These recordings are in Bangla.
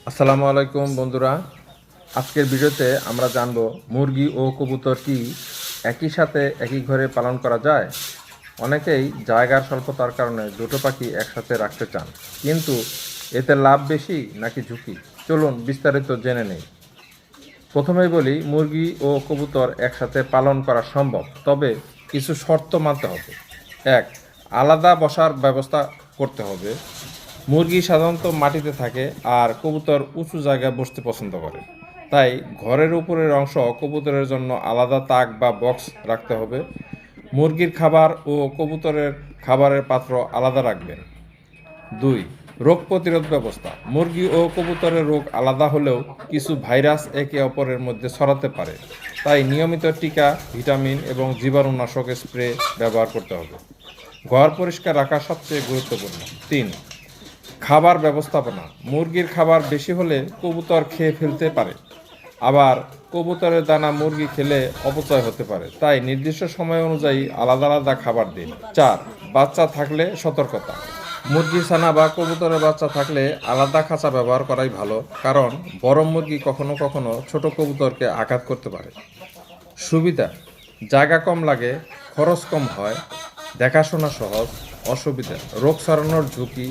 আসসালামু আলাইকুম বন্ধুরা। আজকের ভিডিওতে আমরা জানব মুরগি ও কবুতর কি একই সাথে একই ঘরে পালন করা যায়। অনেকেই জায়গার স্বল্পতার কারণে দুটো পাখি একসাথে রাখতে চান, কিন্তু এতে লাভ বেশি নাকি ঝুঁকি, চলুন বিস্তারিত জেনে নেই। প্রথমেই বলি, মুরগি ও কবুতর একসাথে পালন করা সম্ভব, তবে কিছু শর্ত মানতে হবে। এক, আলাদা বসার ব্যবস্থা করতে হবে। মুরগি সাধারণত মাটিতে থাকে আর কবুতর উঁচু জায়গায় বসতে পছন্দ করে, তাই ঘরের উপরের অংশ কবুতরের জন্য আলাদা তাক বা বক্স রাখতে হবে। মুরগির খাবার ও কবুতরের খাবারের পাত্র আলাদা রাখবেন। 2, রোগ প্রতিরোধ ব্যবস্থা। মুরগি ও কবুতরের রোগ আলাদা হলেও কিছু ভাইরাস একে অপরের মধ্যে ছড়াতে পারে, তাই নিয়মিত টিকা, ভিটামিন এবং জীবাণুনাশক স্প্রে ব্যবহার করতে হবে। ঘর পরিষ্কার রাখা সবচেয়ে গুরুত্বপূর্ণ। 3, খাবার ব্যবস্থাপনা। মুরগির খাবার বেশি হলে কবুতর খেয়ে ফেলতে পারে, আবার কবুতরের দানা মুরগি খেলে অপচয় হতে পারে, তাই নির্দিষ্ট সময় অনুযায়ী আলাদা আলাদা খাবার দিন। 4, বাচ্চা থাকলে সতর্কতা। মুরগি ছানা বা কবুতরের বাচ্চা থাকলে আলাদা খাঁচা ব্যবহার করাই ভালো, কারণ বড় মুরগি কখনো কখনো ছোট কবুতরকে আঘাত করতে পারে। সুবিধা: জায়গা কম লাগে, খরচ কম হয়, দেখাশোনা সহজ। অসুবিধা: রোগ ছড়ানোর ঝুঁকি,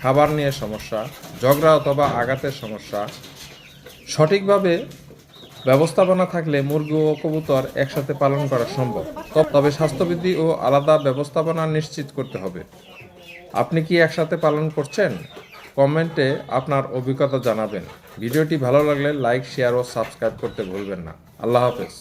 খাবার নিয়ে সমস্যা, ঝগড়া অথবা আঘাতের সমস্যা। সঠিকভাবে ব্যবস্থাপনা থাকলে মুরগি ও কবুতর একসাথে পালন করা সম্ভব, তবে স্বাস্থ্যবিধি ও আলাদা ব্যবস্থাপনা নিশ্চিত করতে হবে। আপনি কি একসাথে পালন করছেন? কমেন্টে আপনার অভিজ্ঞতা জানাবেন। ভিডিওটি ভালো লাগলে লাইক, শেয়ার ও সাবস্ক্রাইব করতে ভুলবেন না। আল্লাহ হাফেজ।